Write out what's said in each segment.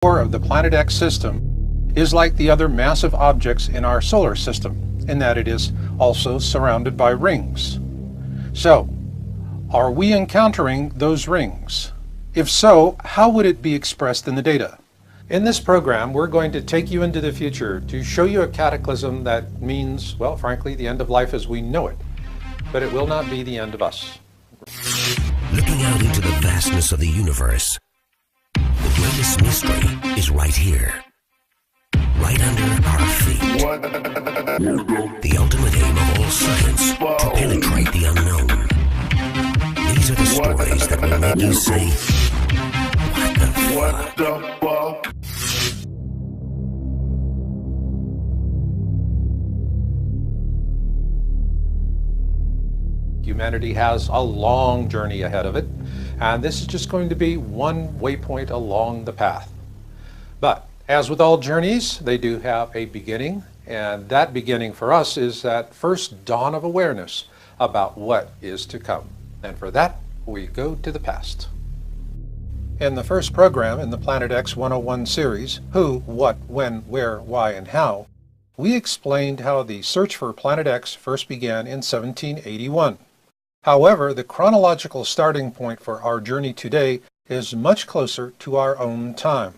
core of the Planet X system is like the other massive objects in our solar system, in that it is also surrounded by rings. So, are we encountering those rings? If so, how would it be expressed in the data? In this program, we're going to take you into the future to show you a cataclysm that means, well, frankly, the end of life as we know it. But it will not be the end of us. Looking out into the vastness of the universe, the greatest mystery is right here, right under our feet. The ultimate aim of all science, to penetrate the unknown. These are the stories that will make you say, what the fuck? Humanity has a long journey ahead of it, and this is just going to be one waypoint along the path. But as with all journeys, they do have a beginning, and that beginning for us is that first dawn of awareness about what is to come. And for that, we go to the past. In the first program in the Planet X 101 series, Who, What, When, Where, Why, and How, we explained how the search for Planet X first began in 1781. However, the chronological starting point for our journey today is much closer to our own time.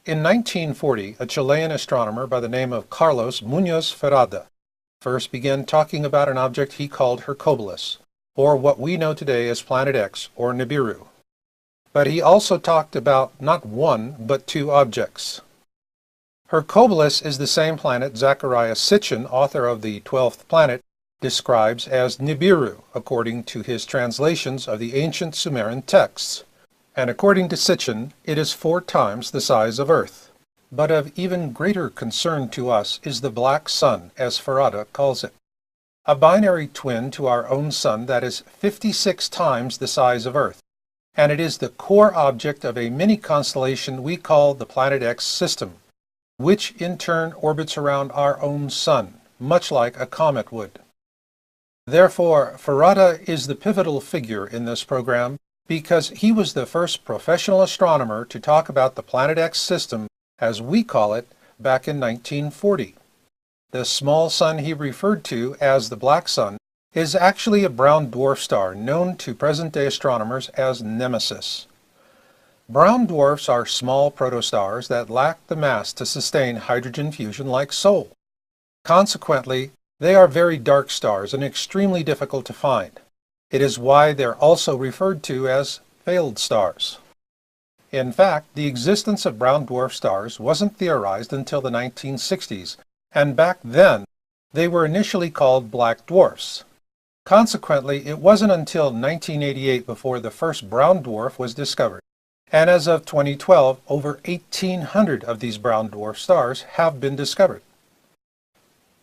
In 1940, a Chilean astronomer by the name of Carlos Muñoz Ferrada first began talking about an object he called Hercules, or what we know today as Planet X, or Nibiru. But he also talked about not one, but two objects. Hercules is the same planet Zecharia Sitchin, author of The 12th Planet, describes as Nibiru, according to his translations of the ancient Sumerian texts. And according to Sitchin, it is 4 times the size of Earth. But of even greater concern to us is the black sun, as Ferrada calls it. A binary twin to our own sun that is 56 times the size of Earth. And it is the core object of a mini-constellation we call the Planet X system, which in turn orbits around our own sun, much like a comet would. Therefore, Ferrada is the pivotal figure in this program because he was the first professional astronomer to talk about the Planet X system, as we call it, back in 1940. The small sun he referred to as the black sun is actually a brown dwarf star known to present-day astronomers as Nemesis. Brown dwarfs are small protostars that lack the mass to sustain hydrogen fusion like Sol. Consequently, they are very dark stars and extremely difficult to find. It is why they're also referred to as failed stars. In fact, the existence of brown dwarf stars wasn't theorized until the 1960s, and back then, they were initially called black dwarfs. Consequently, it wasn't until 1988 before the first brown dwarf was discovered. And as of 2012, over 1,800 of these brown dwarf stars have been discovered.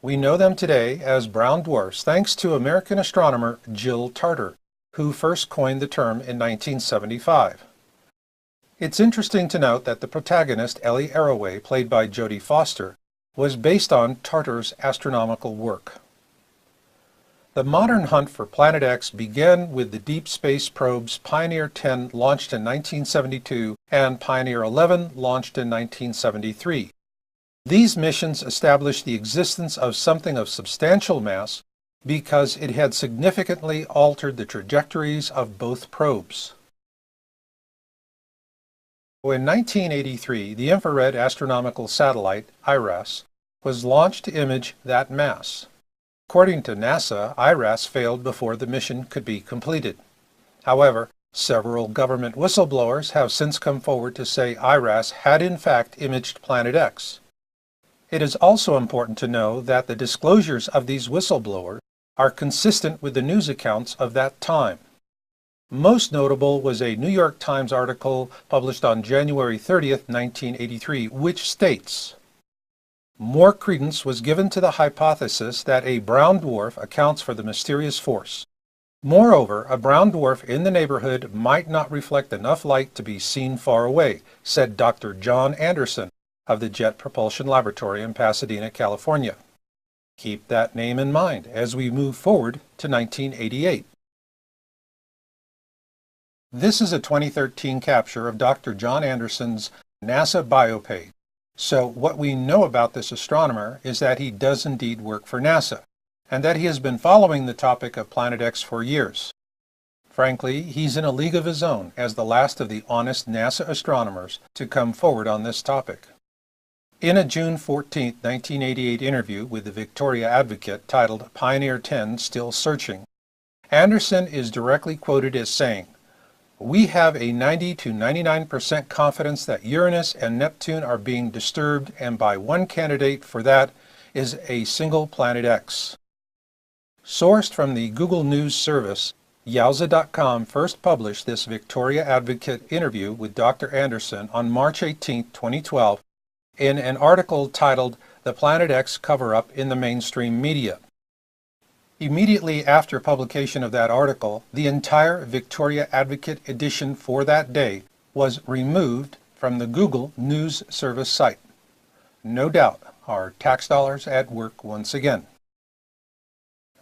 We know them today as brown dwarfs thanks to American astronomer Jill Tarter, who first coined the term in 1975. It's interesting to note that the protagonist, Ellie Arroway, played by Jodie Foster, was based on Tarter's astronomical work. The modern hunt for Planet X began with the deep space probes Pioneer 10 launched in 1972 and Pioneer 11 launched in 1973. These missions established the existence of something of substantial mass because it had significantly altered the trajectories of both probes. In 1983, the infrared astronomical satellite, IRAS, was launched to image that mass. According to NASA, IRAS failed before the mission could be completed. However, several government whistleblowers have since come forward to say IRAS had in fact imaged Planet X. It is also important to know that the disclosures of these whistleblowers are consistent with the news accounts of that time. Most notable was a New York Times article published on January 30th, 1983, which states, "More credence was given to the hypothesis that a brown dwarf accounts for the mysterious force. Moreover, a brown dwarf in the neighborhood might not reflect enough light to be seen far away," said Dr. John Anderson of the Jet Propulsion Laboratory in Pasadena, California. Keep that name in mind as we move forward to 1988. This is a 2013 capture of Dr. John Anderson's NASA bio page. So what we know about this astronomer is that he does indeed work for NASA, and that he has been following the topic of Planet X for years. Frankly, he's in a league of his own as the last of the honest NASA astronomers to come forward on this topic. In a June 14, 1988 interview with the Victoria Advocate titled Pioneer 10 Still Searching, Anderson is directly quoted as saying, "We have a 90 to 99% confidence that Uranus and Neptune are being disturbed, and by one candidate for that is a single Planet X." Sourced from the Google News service, Yowza.com first published this Victoria Advocate interview with Dr. Anderson on March 18, 2012, in an article titled "The Planet X Cover-Up in the Mainstream Media." Immediately after publication of that article, the entire Victoria Advocate edition for that day was removed from the Google News Service site. No doubt, our tax dollars at work once again.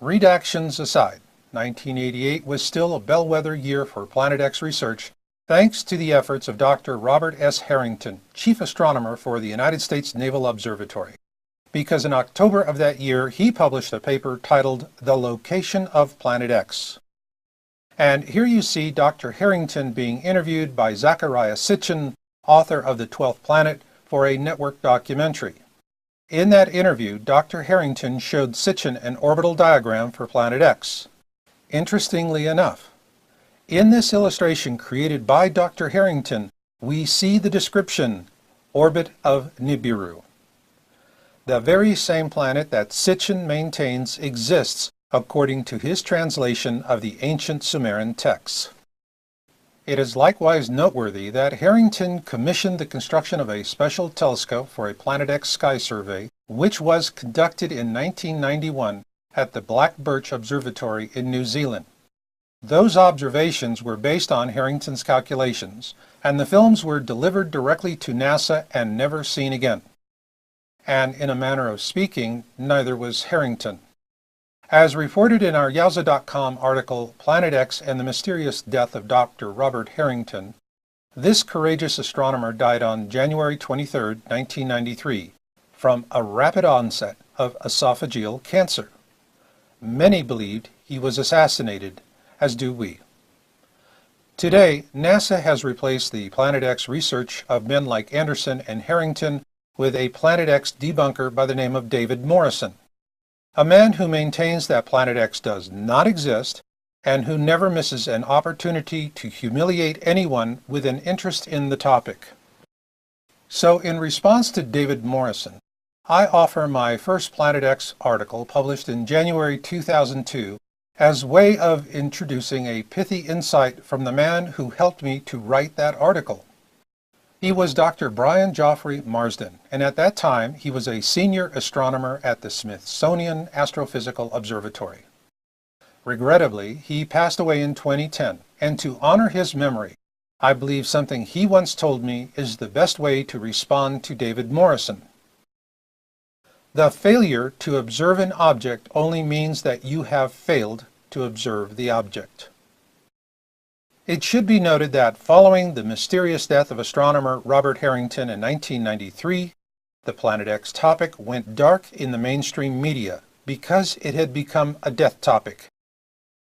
Redactions aside, 1988 was still a bellwether year for Planet X research, thanks to the efforts of Dr. Robert S. Harrington, chief astronomer for the United States Naval Observatory, because in October of that year he published a paper titled "The Location of Planet X." And here you see Dr. Harrington being interviewed by Zecharia Sitchin, author of The 12th Planet, for a network documentary. In that interview, Dr. Harrington showed Sitchin an orbital diagram for Planet X. Interestingly enough, in this illustration created by Dr. Harrington, we see the description, orbit of Nibiru. The very same planet that Sitchin maintains exists according to his translation of the ancient Sumerian texts. It is likewise noteworthy that Harrington commissioned the construction of a special telescope for a Planet X sky survey, which was conducted in 1991 at the Black Birch Observatory in New Zealand. Those observations were based on Harrington's calculations, and the films were delivered directly to NASA and never seen again. And in a manner of speaking, neither was Harrington. As reported in our Yowza.com article, Planet X and the Mysterious Death of Dr. Robert Harrington, this courageous astronomer died on January 23, 1993, from a rapid onset of esophageal cancer. Many believed he was assassinated, as do we. Today, NASA has replaced the Planet X research of men like Anderson and Harrington with a Planet X debunker by the name of David Morrison, a man who maintains that Planet X does not exist and who never misses an opportunity to humiliate anyone with an interest in the topic. So in response to David Morrison, I offer my first Planet X article published in January 2002 as way of introducing a pithy insight from the man who helped me to write that article. He was Dr. Brian Geoffrey Marsden, and at that time he was a senior astronomer at the Smithsonian Astrophysical Observatory. Regrettably, he passed away in 2010, and to honor his memory, I believe something he once told me is the best way to respond to David Morrison. The failure to observe an object only means that you have failed to observe the object. It should be noted that following the mysterious death of astronomer Robert Harrington in 1993, the Planet X topic went dark in the mainstream media because it had become a death topic.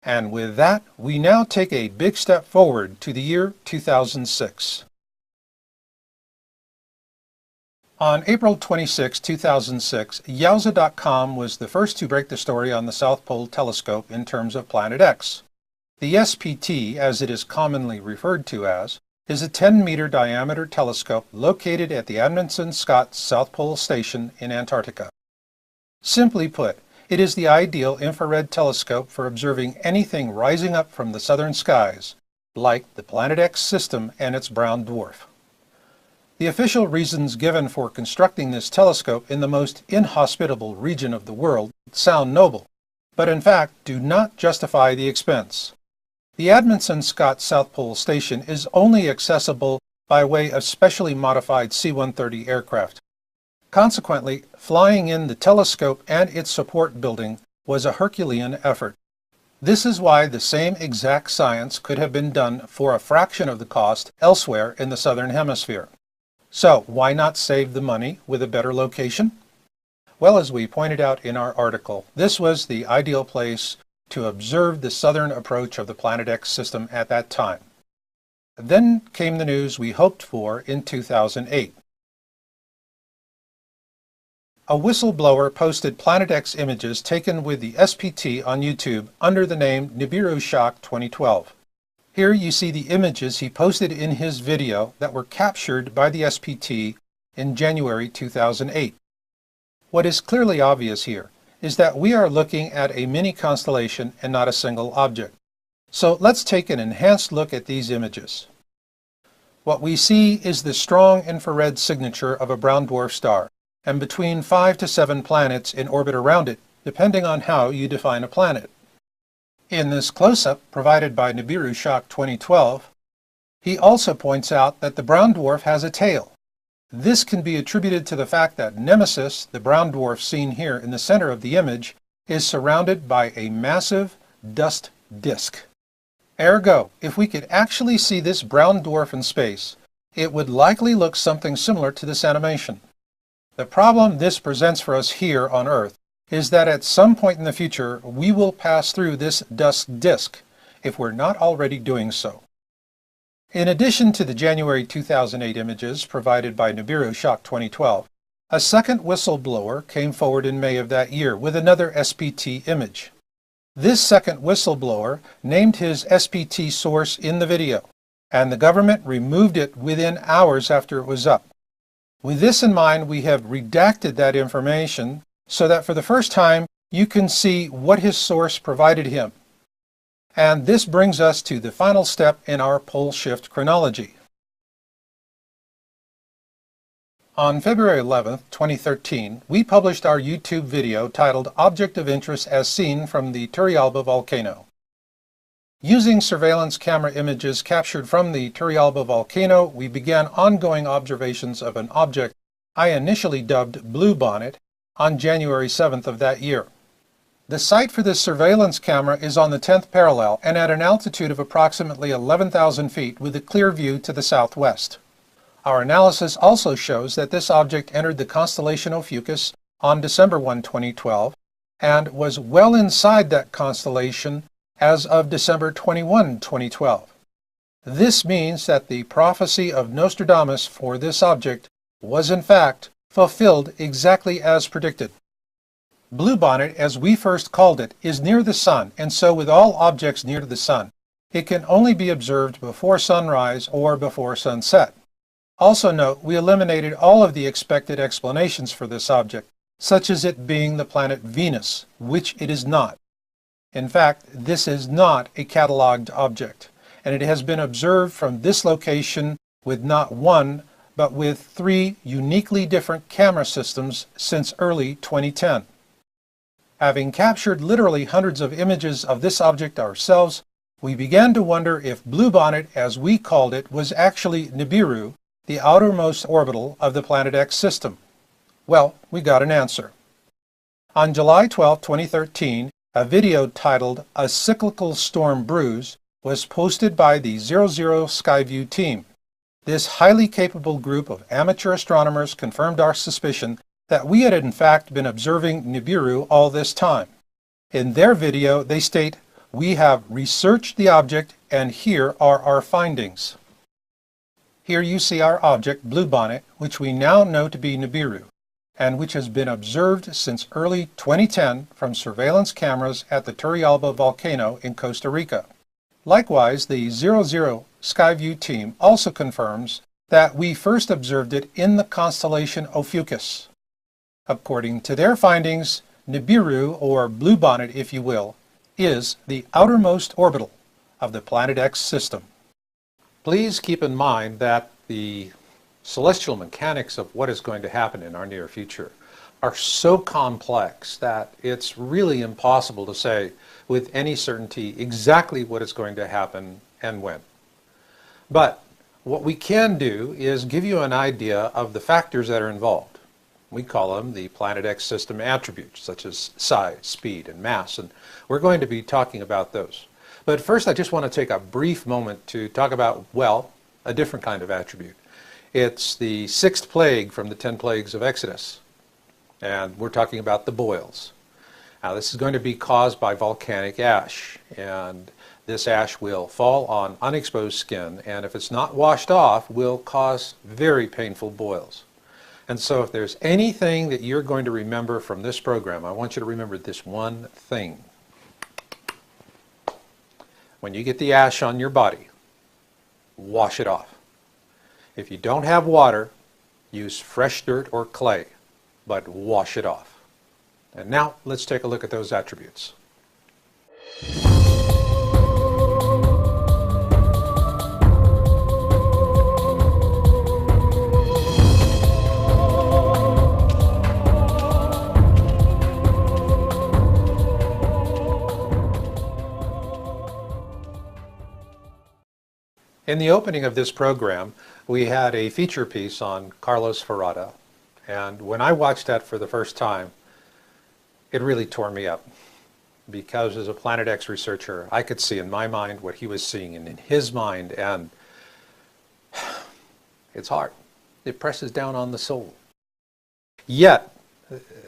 And with that, we now take a big step forward to the year 2006. On April 26, 2006, Yowza.com was the first to break the story on the South Pole Telescope in terms of Planet X. The SPT, as it is commonly referred to as, is a 10-meter diameter telescope located at the Amundsen-Scott South Pole Station in Antarctica. Simply put, it is the ideal infrared telescope for observing anything rising up from the southern skies, like the Planet X system and its brown dwarf. The official reasons given for constructing this telescope in the most inhospitable region of the world sound noble, but in fact do not justify the expense. The Amundsen-Scott South Pole Station is only accessible by way of specially modified C-130 aircraft. Consequently, flying in the telescope and its support building was a Herculean effort. This is why the same exact science could have been done for a fraction of the cost elsewhere in the southern hemisphere. So why not save the money with a better location? Well, as we pointed out in our article, this was the ideal place to observe the southern approach of the Planet X system at that time. Then came the news we hoped for in 2008. A whistleblower posted Planet X images taken with the SPT on YouTube under the name Nibiru Shock 2012. Here you see the images he posted in his video that were captured by the SPT in January 2008. What is clearly obvious here is that we are looking at a mini constellation and not a single object. So let's take an enhanced look at these images. What we see is the strong infrared signature of a brown dwarf star, and between 5 to 7 planets in orbit around it, depending on how you define a planet. In this close-up provided by Nibiru Shock 2012, he also points out that the brown dwarf has a tail. This can be attributed to the fact that Nemesis, the brown dwarf seen here in the center of the image, is surrounded by a massive dust disk. Ergo, if we could actually see this brown dwarf in space, it would likely look something similar to this animation. The problem this presents for us here on Earth is that at some point in the future we will pass through this dust disk, if we're not already doing so. In addition to the January 2008 images provided by Nibiru Shock 2012, a second whistleblower came forward in May of that year with another SPT image. This second whistleblower named his SPT source in the video, and the government removed it within hours after it was up. With this in mind, we have redacted that information so that for the first time you can see what his source provided him. And this brings us to the final step in our pole shift chronology. On February 11, 2013, we published our YouTube video titled Object of Interest as Seen from the Turrialba Volcano. Using surveillance camera images captured from the Turrialba volcano, we began ongoing observations of an object I initially dubbed Bluebonnet on January 7th of that year. The site for this surveillance camera is on the 10th parallel and at an altitude of approximately 11,000 feet with a clear view to the southwest. Our analysis also shows that this object entered the constellation Ophiuchus on December 1, 2012 and was well inside that constellation as of December 21, 2012. This means that the prophecy of Nostradamus for this object was in fact fulfilled exactly as predicted. Bluebonnet, as we first called it, is near the Sun, and so with all objects near to the Sun, it can only be observed before sunrise or before sunset. Also note, we eliminated all of the expected explanations for this object, such as it being the planet Venus, which it is not. In fact, this is not a catalogued object, and it has been observed from this location with not one, but with 3 uniquely different camera systems since early 2010. Having captured literally hundreds of images of this object ourselves, we began to wonder if Bluebonnet, as we called it, was actually Nibiru, the outermost orbital of the Planet X system. Well, we got an answer. On July 12, 2013, a video titled A Cyclical Storm Brews was posted by the 00 Skyview team. This highly capable group of amateur astronomers confirmed our suspicion that we had in fact been observing Nibiru all this time. In their video, they state, "We have researched the object and here are our findings." Here you see our object, Bluebonnet, which we now know to be Nibiru, and which has been observed since early 2010 from surveillance cameras at the Turrialba volcano in Costa Rica. Likewise, the 00 Skyview team also confirms that we first observed it in the constellation Ophiuchus. According to their findings, Nibiru, or Bluebonnet if you will, is the outermost orbital of the Planet X system. Please keep in mind that the celestial mechanics of what is going to happen in our near future are so complex that it's really impossible to say with any certainty exactly what is going to happen and when. But what we can do is give you an idea of the factors that are involved. We call them the Planet X system attributes, such as size, speed, and mass, and we're going to be talking about those. But first, I just want to take a brief moment to talk about, well, a different kind of attribute. It's the sixth plague from the 10 plagues of Exodus, and we're talking about the boils. Now, this is going to be caused by volcanic ash, and this ash will fall on unexposed skin, and if it's not washed off, will cause very painful boils. And so if there's anything that you're going to remember from this program, I want you to remember this one thing. When you get the ash on your body, wash it off. If you don't have water, use fresh dirt or clay, but wash it off. And now let's take a look at those attributes. In the opening of this program, we had a feature piece on Carlos Ferrada, and when I watched that for the first time, it really tore me up, because as a Planet X researcher, I could see in my mind what he was seeing in his mind, and it's hard. It presses down on the soul. Yet,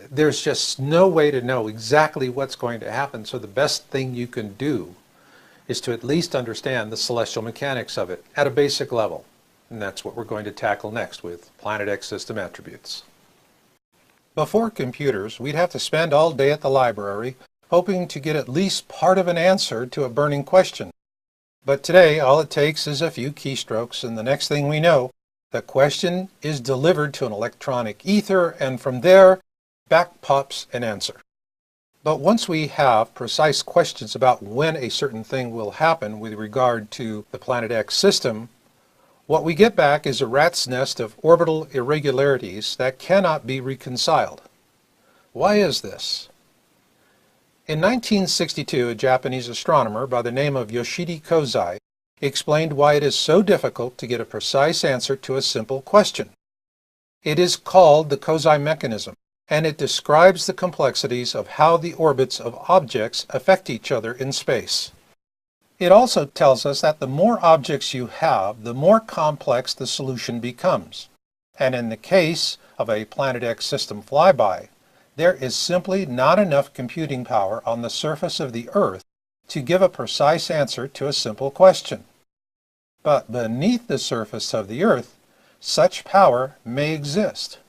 there's just no way to know exactly what's going to happen, so the best thing you can do is to at least understand the celestial mechanics of it at a basic level. And that's what we're going to tackle next with Planet X system attributes. Before computers, we'd have to spend all day at the library hoping to get at least part of an answer to a burning question. But today, all it takes is a few keystrokes, and the next thing we know, the question is delivered to an electronic ether, and from there, back pops an answer. But once we have precise questions about when a certain thing will happen with regard to the Planet X system, what we get back is a rat's nest of orbital irregularities that cannot be reconciled. Why is this? In 1962, a Japanese astronomer by the name of Yoshidi Kozai explained why it is so difficult to get a precise answer to a simple question. It is called the Kozai mechanism, and it describes the complexities of how the orbits of objects affect each other in space. It also tells us that the more objects you have, the more complex the solution becomes. And in the case of a Planet X system flyby, there is simply not enough computing power on the surface of the Earth to give a precise answer to a simple question. But beneath the surface of the Earth, such power may exist.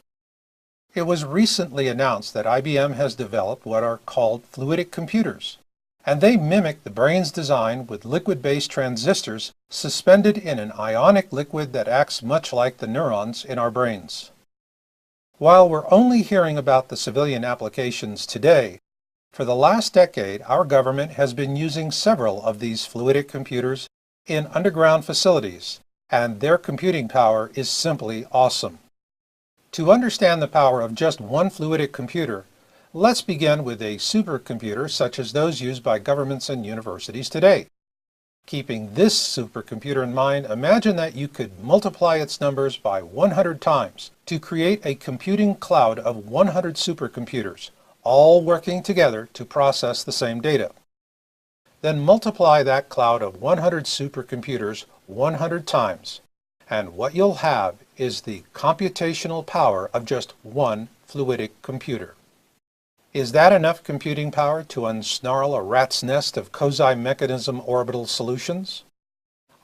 It was recently announced that IBM has developed what are called fluidic computers, and they mimic the brain's design with liquid-based transistors suspended in an ionic liquid that acts much like the neurons in our brains. While we're only hearing about the civilian applications today, for the last decade our government has been using several of these fluidic computers in underground facilities, and their computing power is simply awesome. To understand the power of just one fluidic computer, let's begin with a supercomputer such as those used by governments and universities today. Keeping this supercomputer in mind, imagine that you could multiply its numbers by 100 times to create a computing cloud of 100 supercomputers, all working together to process the same data. Then multiply that cloud of 100 supercomputers 100 times, and what you'll have is the computational power of just one fluidic computer. Is that enough computing power to unsnarl a rat's nest of Kozai mechanism orbital solutions?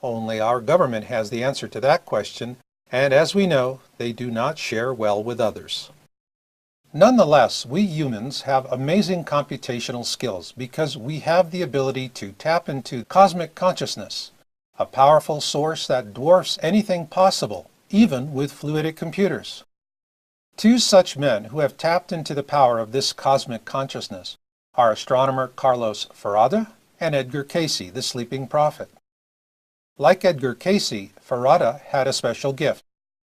Only our government has the answer to that question, and as we know, they do not share well with others. Nonetheless, we humans have amazing computational skills because we have the ability to tap into cosmic consciousness, a powerful source that dwarfs anything possible, even with fluidic computers. Two such men who have tapped into the power of this cosmic consciousness are astronomer Carlos Ferrada and Edgar Cayce, the sleeping prophet. Like Edgar Cayce, Ferrada had a special gift.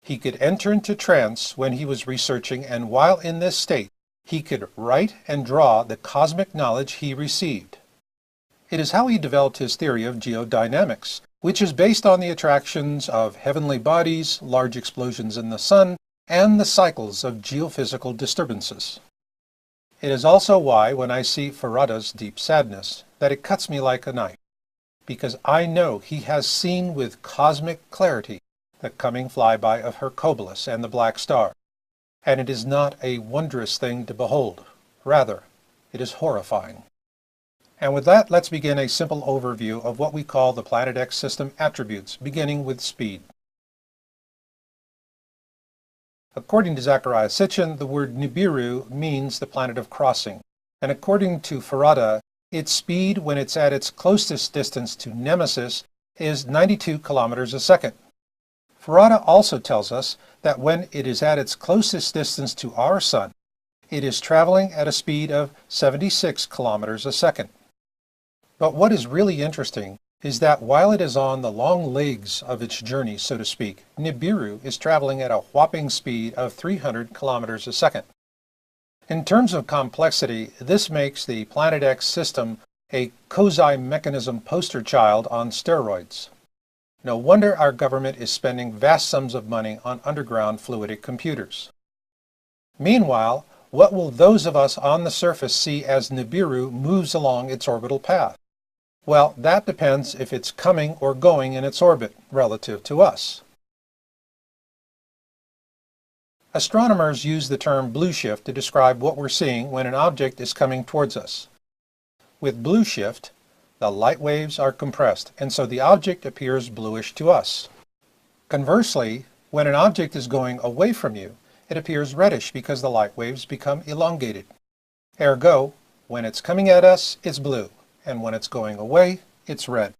He could enter into trance when he was researching, and while in this state, he could write and draw the cosmic knowledge he received. It is how he developed his theory of geodynamics, which is based on the attractions of heavenly bodies, large explosions in the sun, and the cycles of geophysical disturbances. It is also why, when I see Farada's deep sadness, that it cuts me like a knife, because I know he has seen with cosmic clarity the coming flyby of Hercules and the Black Star, and it is not a wondrous thing to behold. Rather, it is horrifying. And with that, let's begin a simple overview of what we call the Planet X system attributes, beginning with speed. According to Zecharia Sitchin, the word Nibiru means the planet of crossing, and according to Farada, its speed when it's at its closest distance to Nemesis is 92 kilometers a second. Farada also tells us that when it is at its closest distance to our Sun, it is traveling at a speed of 76 kilometers a second. But what is really interesting is that while it is on the long legs of its journey, so to speak, Nibiru is traveling at a whopping speed of 300 kilometers a second. In terms of complexity, this makes the Planet X system a quasi mechanism poster child on steroids. No wonder our government is spending vast sums of money on underground fluidic computers. Meanwhile, what will those of us on the surface see as Nibiru moves along its orbital path? Well, that depends if it's coming or going in its orbit relative to us. Astronomers use the term blue shift to describe what we're seeing when an object is coming towards us. With blue shift, the light waves are compressed, and so the object appears bluish to us. Conversely, when an object is going away from you, it appears reddish because the light waves become elongated. Ergo, when it's coming at us, it's blue, and when it's going away, it's red.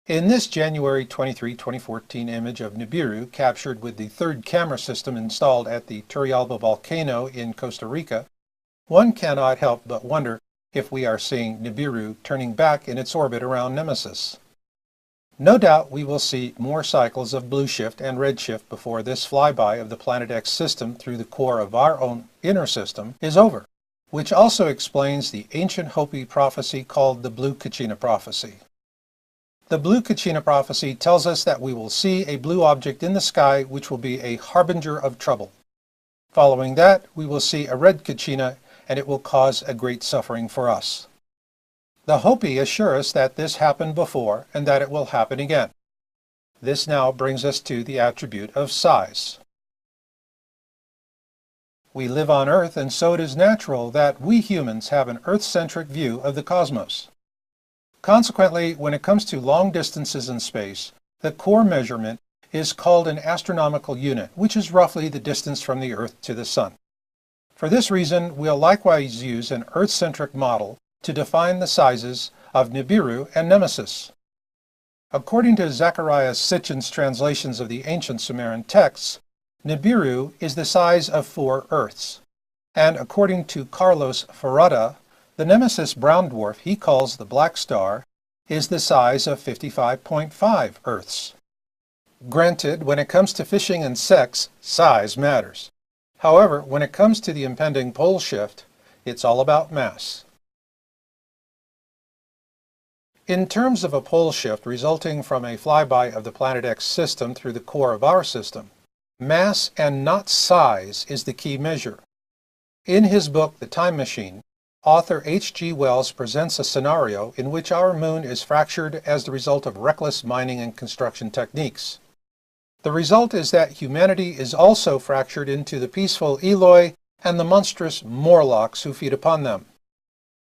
In this January 23, 2014 image of Nibiru, captured with the third camera system installed at the Turrialba volcano in Costa Rica, one cannot help but wonder if we are seeing Nibiru turning back in its orbit around Nemesis. No doubt we will see more cycles of blue shift and red shift before this flyby of the Planet X system through the core of our own inner system is over, which also explains the ancient Hopi prophecy called the Blue Kachina prophecy. The Blue Kachina prophecy tells us that we will see a blue object in the sky which will be a harbinger of trouble. Following that, we will see a red Kachina, and it will cause a great suffering for us. The Hopi assure us that this happened before and that it will happen again. This now brings us to the attribute of size. We live on Earth, and so it is natural that we humans have an Earth-centric view of the cosmos. Consequently, when it comes to long distances in space, the core measurement is called an astronomical unit, which is roughly the distance from the Earth to the Sun. For this reason, we'll likewise use an Earth-centric model to define the sizes of Nibiru and Nemesis. According to Zecharia Sitchin's translations of the ancient Sumerian texts, Nibiru is the size of 4 Earths, and according to Carlos Farada, the Nemesis brown dwarf he calls the Black Star is the size of 55.5 Earths. Granted, when it comes to fishing and sex, size matters. However, when it comes to the impending pole shift, it's all about mass. In terms of a pole shift resulting from a flyby of the Planet X system through the core of our system, mass and not size is the key measure. In his book, The Time Machine, author H.G. Wells presents a scenario in which our moon is fractured as the result of reckless mining and construction techniques. The result is that humanity is also fractured into the peaceful Eloi and the monstrous Morlocks who feed upon them.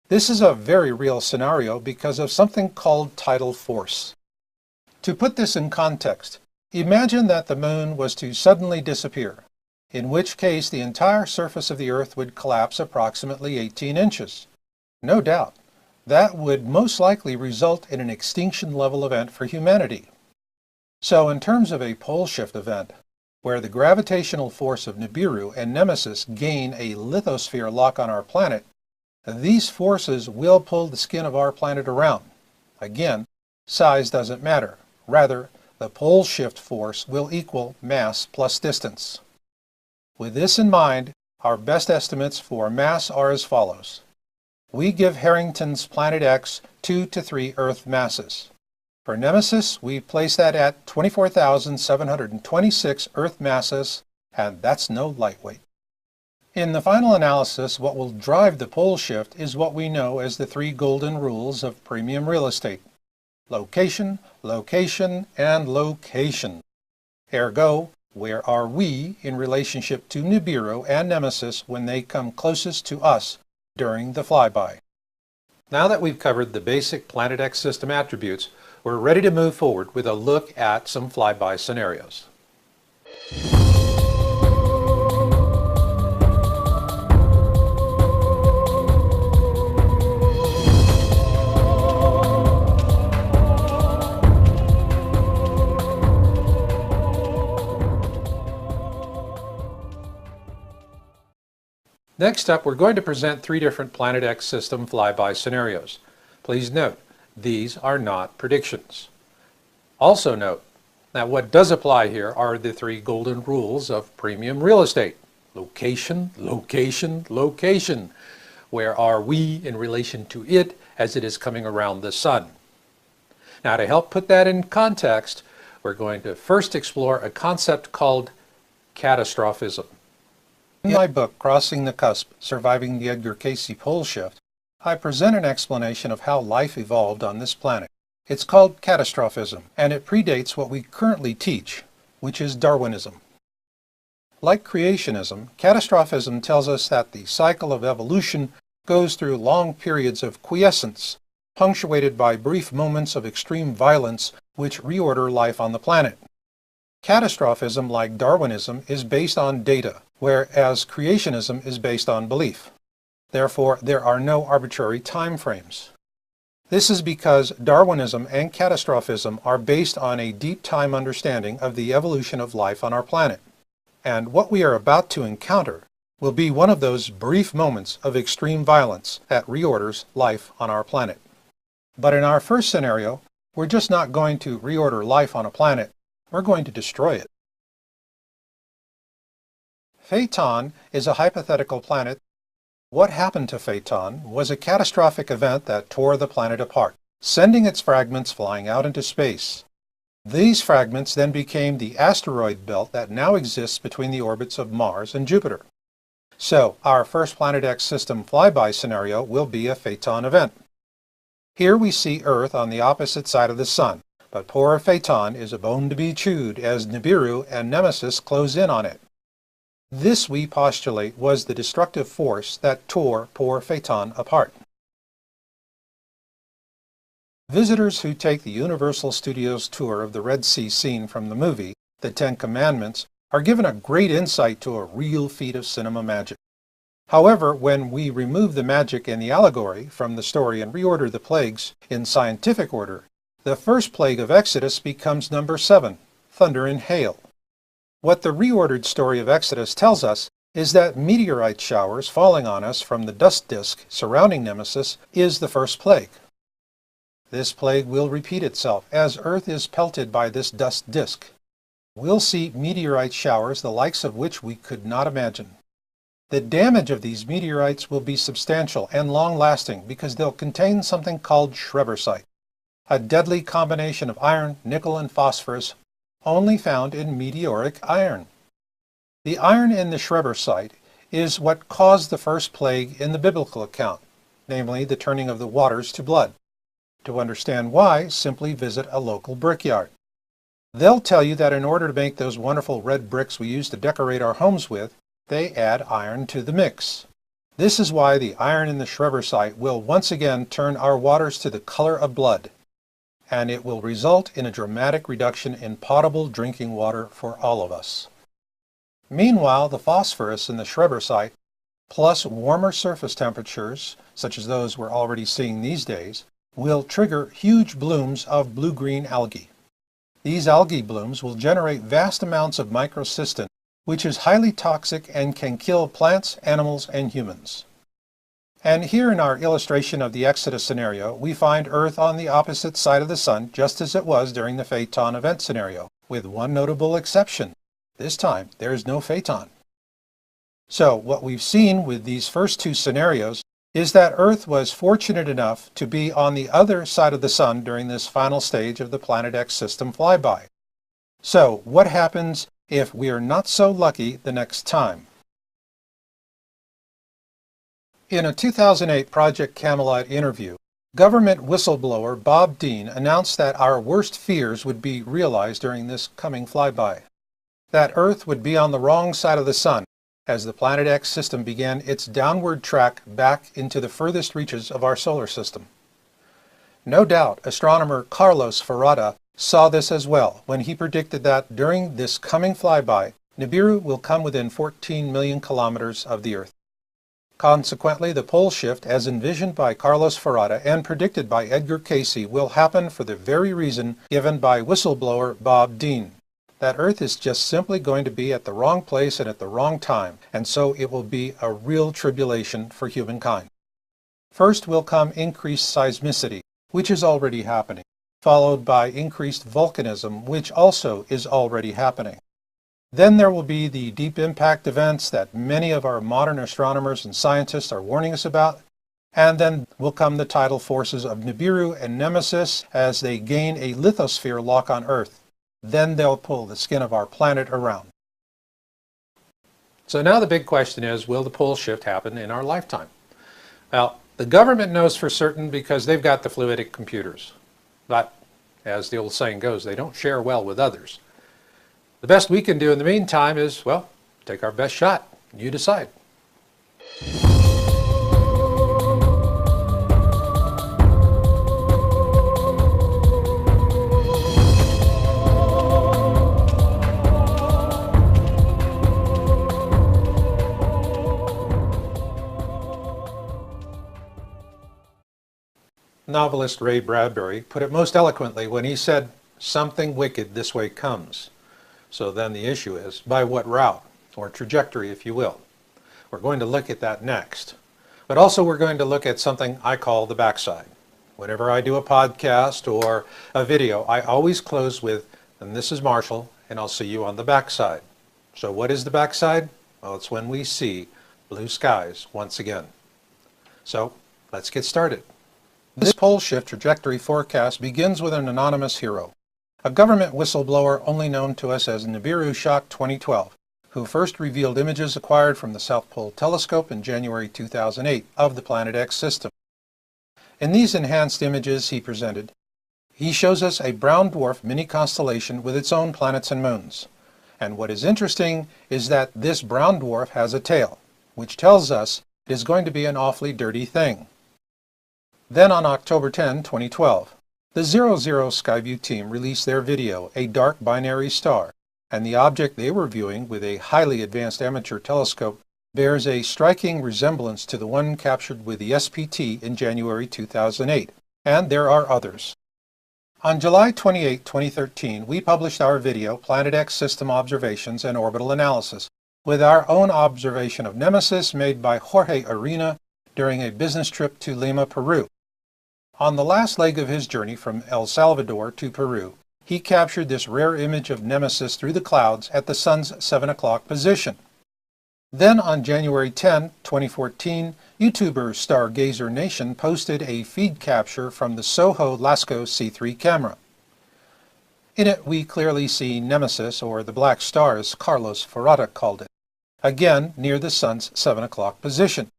This is a very real scenario because of something called tidal force. To put this in context, imagine that the moon was to suddenly disappear, in which case the entire surface of the Earth would collapse approximately 18 inches. No doubt, that would most likely result in an extinction-level event for humanity. So in terms of a pole shift event, where the gravitational force of Nibiru and Nemesis gain a lithosphere lock on our planet, these forces will pull the skin of our planet around. Again, size doesn't matter. Rather, the pole shift force will equal mass plus distance. With this in mind, our best estimates for mass are as follows. We give Harrington's Planet X 2 to 3 Earth masses. For Nemesis, we place that at 24,726 Earth masses and that's no lightweight. In the final analysis, what will drive the pole shift is what we know as the three golden rules of premium real estate: location, location, and location. Ergo, where are we in relationship to Nibiru and Nemesis when they come closest to us during the flyby? Now that we've covered the basic Planet X system attributes, we're ready to move forward with a look at some flyby scenarios. Next up, we're going to present three different Planet X system flyby scenarios. Please note, these are not predictions. Also note that what does apply here are the three golden rules of premium real estate: location, location, location. Where are we in relation to it as it is coming around the sun? Now, to help put that in context, we're going to first explore a concept called catastrophism. In my book, Crossing the Cusp, Surviving the Edgar Cayce Pole Shift, I present an explanation of how life evolved on this planet. It's called catastrophism, and it predates what we currently teach, which is Darwinism. Like creationism, catastrophism tells us that the cycle of evolution goes through long periods of quiescence, punctuated by brief moments of extreme violence which reorder life on the planet. Catastrophism, like Darwinism, is based on data, whereas creationism is based on belief. Therefore, there are no arbitrary time frames. This is because Darwinism and catastrophism are based on a deep time understanding of the evolution of life on our planet. And what we are about to encounter will be one of those brief moments of extreme violence that reorders life on our planet. But in our first scenario, we're just not going to reorder life on a planet, we're going to destroy it. Phaeton is a hypothetical planet. What happened to Phaeton was a catastrophic event that tore the planet apart, sending its fragments flying out into space. These fragments then became the asteroid belt that now exists between the orbits of Mars and Jupiter. So, our first Planet X system flyby scenario will be a Phaeton event. Here we see Earth on the opposite side of the Sun, but poor Phaeton is a bone to be chewed as Nibiru and Nemesis close in on it. This, we postulate, was the destructive force that tore poor Phaeton apart. Visitors who take the Universal Studios tour of the Red Sea scene from the movie, The Ten Commandments, are given a great insight to a real feat of cinema magic. However, when we remove the magic and the allegory from the story and reorder the plagues in scientific order, the first plague of Exodus becomes number 7, thunder and hail. What the reordered story of Exodus tells us is that meteorite showers falling on us from the dust disk surrounding Nemesis is the first plague. This plague will repeat itself as Earth is pelted by this dust disk. We'll see meteorite showers the likes of which we could not imagine. The damage of these meteorites will be substantial and long-lasting because they'll contain something called schrebersite, a deadly combination of iron, nickel, and phosphorus only found in meteoric iron. The iron in the schrebersite is what caused the first plague in the biblical account, namely the turning of the waters to blood. To understand why, simply visit a local brickyard. They'll tell you that in order to make those wonderful red bricks we use to decorate our homes with, they add iron to the mix. This is why the iron in the schrebersite will once again turn our waters to the color of blood, and it will result in a dramatic reduction in potable drinking water for all of us. Meanwhile, the phosphorus in the schrebersite, plus warmer surface temperatures, such as those we're already seeing these days, will trigger huge blooms of blue-green algae. These algae blooms will generate vast amounts of microcystin, which is highly toxic and can kill plants, animals, and humans. And here in our illustration of the Exodus scenario, we find Earth on the opposite side of the Sun, just as it was during the Phaeton event scenario, with one notable exception. This time, there is no Phaeton. So, what we've seen with these first two scenarios is that Earth was fortunate enough to be on the other side of the Sun during this final stage of the Planet X system flyby. So, what happens if we are not so lucky the next time. In a 2008 Project Camelot interview, government whistleblower Bob Dean announced that our worst fears would be realized during this coming flyby. That Earth would be on the wrong side of the Sun as the Planet X system began its downward track back into the furthest reaches of our solar system. No doubt astronomer Carlos Ferrada saw this as well when he predicted that during this coming flyby, Nibiru will come within 14 million kilometers of the Earth. Consequently, the pole shift, as envisioned by Carlos Ferrada and predicted by Edgar Cayce, will happen for the very reason given by whistleblower Bob Dean. That Earth is just simply going to be at the wrong place and at the wrong time, and so it will be a real tribulation for humankind. First will come increased seismicity, which is already happening, followed by increased volcanism, which also is already happening. Then there will be the deep impact events that many of our modern astronomers and scientists are warning us about, and then will come the tidal forces of Nibiru and Nemesis as they gain a lithosphere lock on Earth. Then they'll pull the skin of our planet around. So now the big question is, will the pole shift happen in our lifetime? Well, the government knows for certain because they've got the fluidic computers. But, as the old saying goes, they don't share well with others. The best we can do in the meantime is, well, take our best shot. You decide. Novelist Ray Bradbury put it most eloquently when he said, "Something wicked this way comes." So then the issue is, by what route, or trajectory if you will. We're going to look at that next. But also we're going to look at something I call the backside. Whenever I do a podcast or a video, I always close with, "And this is Marshall, and I'll see you on the backside." So what is the backside? Well, it's when we see blue skies once again. So let's get started. This pole shift trajectory forecast begins with an anonymous hero, a government whistleblower only known to us as Nibiru Shock 2012, who first revealed images acquired from the South Pole Telescope in January 2008 of the Planet X system. In these enhanced images he shows us a brown dwarf mini-constellation with its own planets and moons. And what is interesting is that this brown dwarf has a tail, which tells us it is going to be an awfully dirty thing. Then on October 10, 2012, the 00 Skyview team released their video, A Dark Binary Star, and the object they were viewing with a highly advanced amateur telescope bears a striking resemblance to the one captured with the SPT in January 2008, and there are others. On July 28, 2013, we published our video, Planet X System Observations and Orbital Analysis, with our own observation of Nemesis made by Jorge Arena during a business trip to Lima, Peru. On the last leg of his journey from El Salvador to Peru, he captured this rare image of Nemesis through the clouds at the sun's 7 o'clock position. Then on January 10, 2014, YouTuber Stargazer Nation posted a feed capture from the Soho Lasco C3 camera. In it we clearly see Nemesis, or the black star as Carlos Ferrada called it, again near the sun's 7 o'clock position.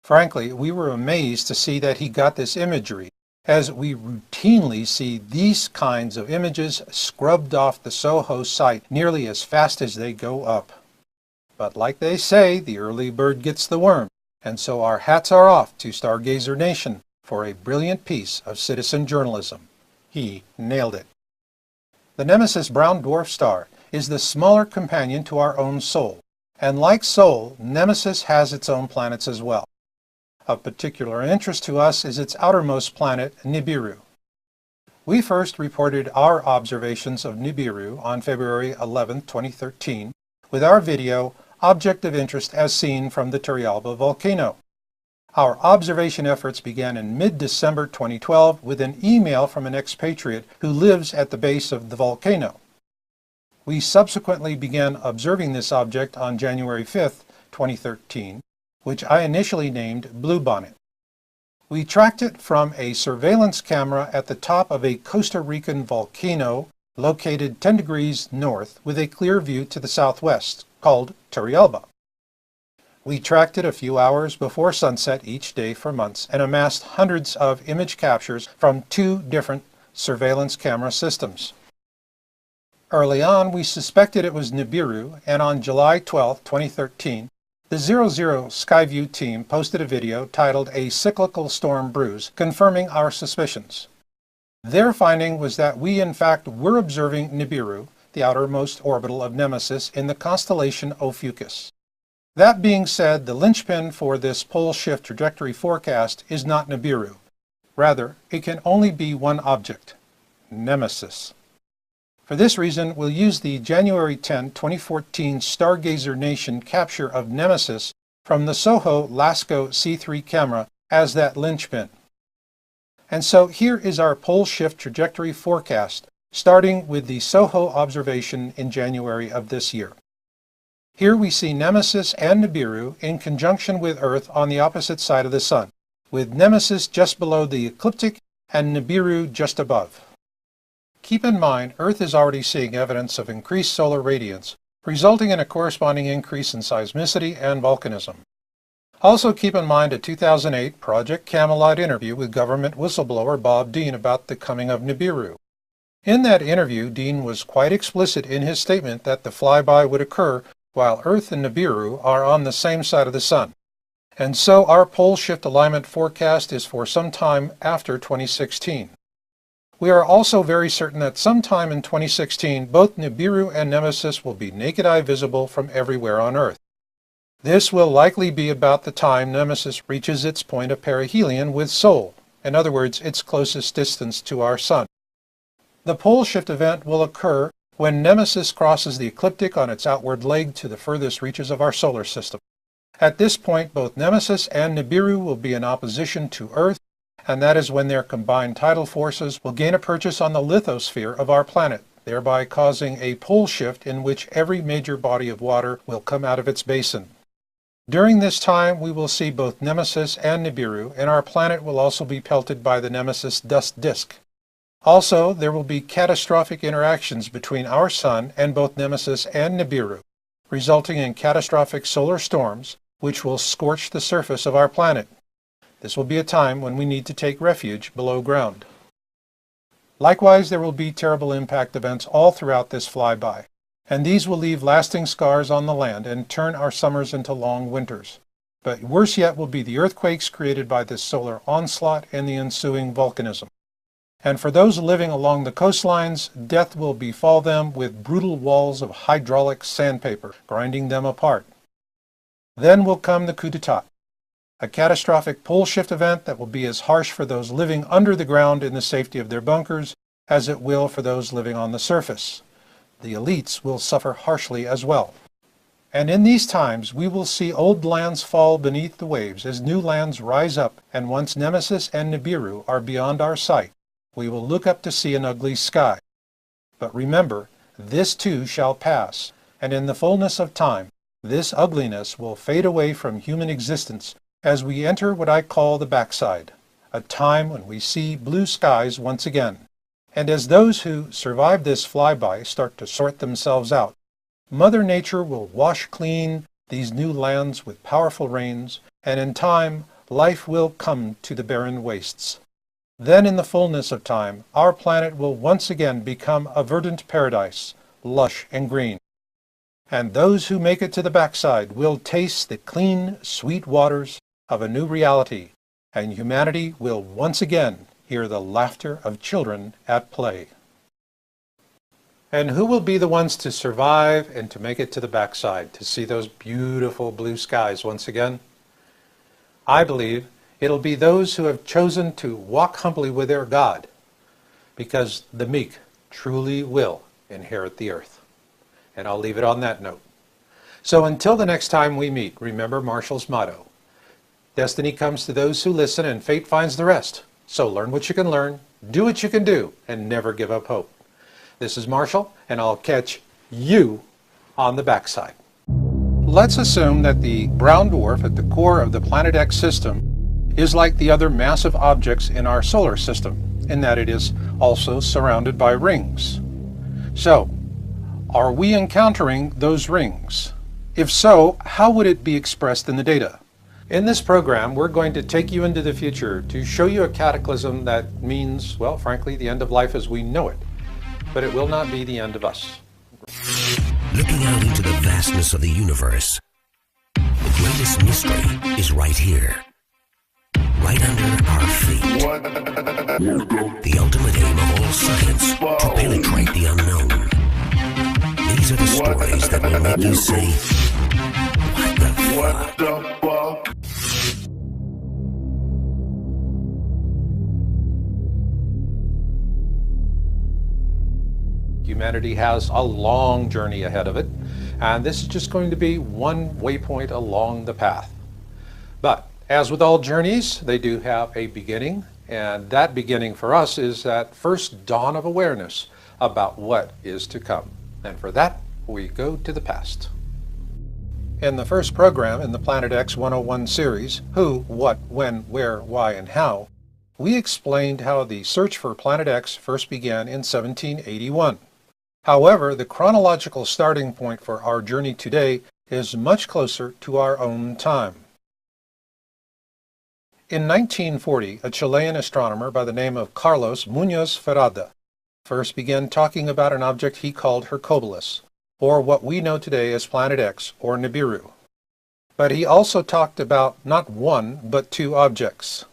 Frankly, we were amazed to see that he got this imagery, as we routinely see these kinds of images scrubbed off the Soho site nearly as fast as they go up. But like they say, the early bird gets the worm, and so our hats are off to Stargazer Nation for a brilliant piece of citizen journalism. He nailed it. The Nemesis brown dwarf star is the smaller companion to our own Sol, and like Sol, Nemesis has its own planets as well. Of particular interest to us is its outermost planet, Nibiru. We first reported our observations of Nibiru on February 11, 2013, with our video, Object of Interest as Seen from the Turrialba Volcano. Our observation efforts began in mid-December 2012 with an email from an expatriate who lives at the base of the volcano. We subsequently began observing this object on January 5, 2013, which I initially named Bluebonnet. We tracked it from a surveillance camera at the top of a Costa Rican volcano located 10 degrees north with a clear view to the southwest, called Turrialba. We tracked it a few hours before sunset each day for months and amassed hundreds of image captures from 2 different surveillance camera systems. Early on, we suspected it was Nibiru, and on July 12, 2013, the 00 Skyview team posted a video titled "A Cyclical Storm Brews," confirming our suspicions. Their finding was that we in fact were observing Nibiru, the outermost orbital of Nemesis, in the constellation Ophiuchus. That being said, the linchpin for this pole shift trajectory forecast is not Nibiru. Rather, it can only be one object, Nemesis. For this reason, we'll use the January 10, 2014 Stargazer Nation capture of Nemesis from the SOHO LASCO C3 camera as that linchpin. And so here is our pole shift trajectory forecast, starting with the SOHO observation in January of this year. Here we see Nemesis and Nibiru in conjunction with Earth on the opposite side of the Sun, with Nemesis just below the ecliptic and Nibiru just above. Keep in mind, Earth is already seeing evidence of increased solar radiance, resulting in a corresponding increase in seismicity and volcanism. Also keep in mind a 2008 Project Camelot interview with government whistleblower Bob Dean about the coming of Nibiru. In that interview, Dean was quite explicit in his statement that the flyby would occur while Earth and Nibiru are on the same side of the Sun. And so our pole shift alignment forecast is for some time after 2016. We are also very certain that sometime in 2016, both Nibiru and Nemesis will be naked eye visible from everywhere on Earth. This will likely be about the time Nemesis reaches its point of perihelion with Sol, in other words, its closest distance to our Sun. The pole shift event will occur when Nemesis crosses the ecliptic on its outward leg to the furthest reaches of our solar system. At this point, both Nemesis and Nibiru will be in opposition to Earth, and that is when their combined tidal forces will gain a purchase on the lithosphere of our planet, thereby causing a pole shift in which every major body of water will come out of its basin. During this time, we will see both Nemesis and Nibiru, and our planet will also be pelted by the Nemesis dust disk. Also, there will be catastrophic interactions between our Sun and both Nemesis and Nibiru, resulting in catastrophic solar storms, which will scorch the surface of our planet. This will be a time when we need to take refuge below ground. Likewise, there will be terrible impact events all throughout this flyby, and these will leave lasting scars on the land and turn our summers into long winters. But worse yet will be the earthquakes created by this solar onslaught and the ensuing volcanism. And for those living along the coastlines, death will befall them with brutal walls of hydraulic sandpaper, grinding them apart. Then will come the coup d'etat, a catastrophic pole shift event that will be as harsh for those living under the ground in the safety of their bunkers as it will for those living on the surface. The elites will suffer harshly as well. And in these times, we will see old lands fall beneath the waves as new lands rise up, and once Nemesis and Nibiru are beyond our sight, we will look up to see an ugly sky. But remember, this too shall pass, and in the fullness of time, this ugliness will fade away from human existence as we enter what I call the backside, a time when we see blue skies once again. And as those who survive this flyby start to sort themselves out, Mother Nature will wash clean these new lands with powerful rains, and in time, life will come to the barren wastes. Then in the fullness of time, our planet will once again become a verdant paradise, lush and green. And those who make it to the backside will taste the clean, sweet waters of a new reality, and humanity will once again hear the laughter of children at play. And who will be the ones to survive and to make it to the backside, to see those beautiful blue skies once again? I believe it'll be those who have chosen to walk humbly with their God, because the meek truly will inherit the earth. And I'll leave it on that note. So until the next time we meet, remember Marshall's motto: destiny comes to those who listen, and fate finds the rest. So learn what you can learn, do what you can do, and never give up hope. This is Marshall, and I'll catch you on the backside. Let's assume that the brown dwarf at the core of the Planet X system is like the other massive objects in our solar system, in that it is also surrounded by rings. So, are we encountering those rings? If so, how would it be expressed in the data? In this program, we're going to take you into the future to show you a cataclysm that means, well, frankly, the end of life as we know it. But it will not be the end of us. Looking out into the vastness of the universe, the greatest mystery is right here, right under our feet. The ultimate aim of all science, to penetrate the unknown. These are the stories that will make you say, what the fuck? Humanity has a long journey ahead of it, and this is just going to be one waypoint along the path. But as with all journeys, they do have a beginning, and that beginning for us is that first dawn of awareness about what is to come. And for that, we go to the past. In the first program in the Planet X 101 series, Who, What, When, Where, Why, and How, we explained how the search for Planet X first began in 1781. However, the chronological starting point for our journey today is much closer to our own time. In 1940, a Chilean astronomer by the name of Carlos Muñoz Ferrada first began talking about an object he called Hercules, or what we know today as Planet X, or Nibiru. But he also talked about not one, but two objects.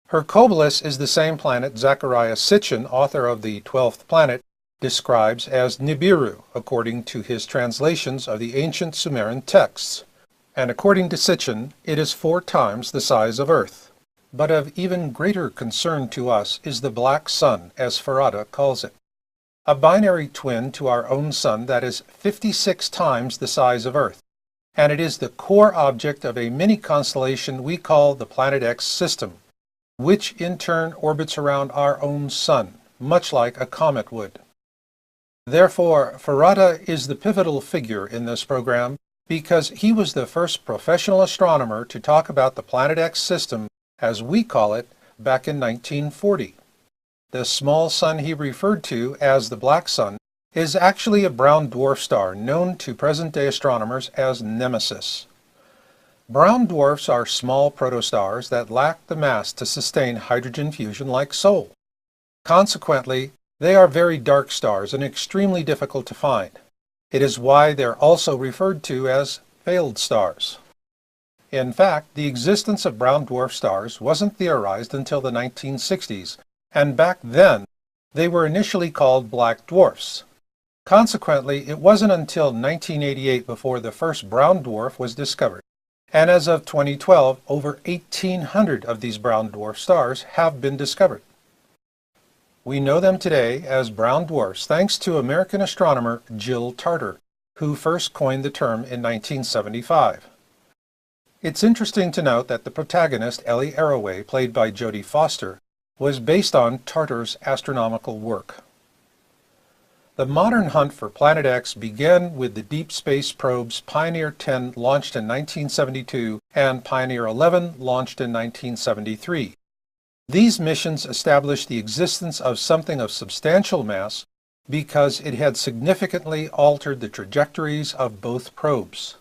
Hercules is the same planet Zecharia Sitchin, author of The 12th Planet, describes as Nibiru, according to his translations of the ancient Sumerian texts. And according to Sitchin, it is 4 times the size of Earth. But of even greater concern to us is the black sun, as Ferrada calls it. A binary twin to our own sun that is 56 times the size of Earth. And it is the core object of a mini-constellation we call the Planet X system, which in turn orbits around our own sun, much like a comet would. Therefore, Ferrada is the pivotal figure in this program because he was the first professional astronomer to talk about the Planet X system, as we call it, back in 1940. The small sun he referred to as the black sun is actually a brown dwarf star known to present-day astronomers as Nemesis. Brown dwarfs are small protostars that lack the mass to sustain hydrogen fusion like Sol. Consequently, they are very dark stars and extremely difficult to find. It is why they're also referred to as failed stars. In fact, the existence of brown dwarf stars wasn't theorized until the 1960s, and back then, they were initially called black dwarfs. Consequently, it wasn't until 1988 before the first brown dwarf was discovered. And as of 2012, over 1,800 of these brown dwarf stars have been discovered. We know them today as brown dwarfs thanks to American astronomer Jill Tarter, who first coined the term in 1975. It's interesting to note that the protagonist, Ellie Arroway, played by Jodie Foster, was based on Tarter's astronomical work. The modern hunt for Planet X began with the deep space probes Pioneer 10 launched in 1972 and Pioneer 11 launched in 1973. These missions established the existence of something of substantial mass because it had significantly altered the trajectories of both probes.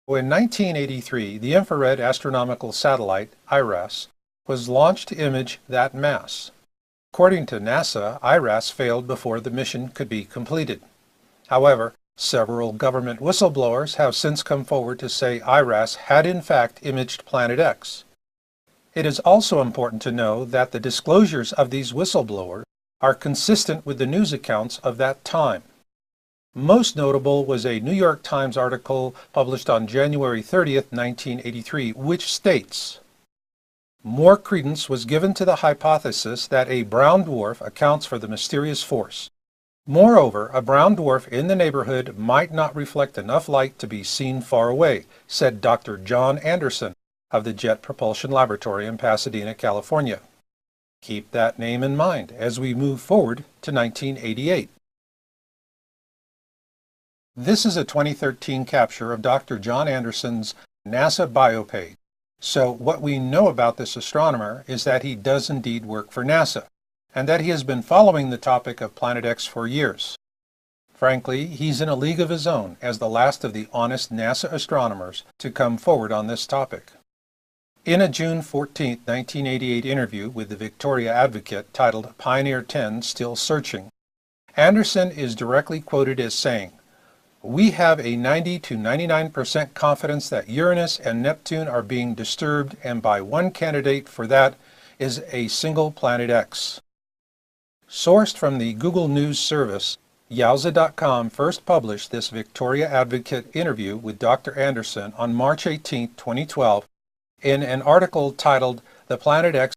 In 1983, the infrared astronomical satellite, IRAS, was launched to image that mass. According to NASA, IRAS failed before the mission could be completed. However, several government whistleblowers have since come forward to say IRAS had in fact imaged Planet X. It is also important to know that the disclosures of these whistleblowers are consistent with the news accounts of that time. Most notable was a New York Times article published on January 30th, 1983, which states, "More credence was given to the hypothesis that a brown dwarf accounts for the mysterious force. Moreover, a brown dwarf in the neighborhood might not reflect enough light to be seen far away," said Dr. John Anderson of the Jet Propulsion Laboratory in Pasadena, California. Keep that name in mind as we move forward to 1988. This is a 2013 capture of Dr. John Anderson's NASA bio page. So what we know about this astronomer is that he does indeed work for NASA. and that he has been following the topic of Planet X for years. Frankly, he's in a league of his own as the last of the honest NASA astronomers to come forward on this topic. In a June 14, 1988 interview with the Victoria Advocate titled Pioneer 10 Still Searching, Anderson is directly quoted as saying, "We have a 90 to 99% confidence that Uranus and Neptune are being disturbed, and by one candidate for that is a single Planet X." Sourced from the Google News service, Yowza.com first published this Victoria Advocate interview with Dr. Anderson on March 18, 2012, in an article titled "The Planet X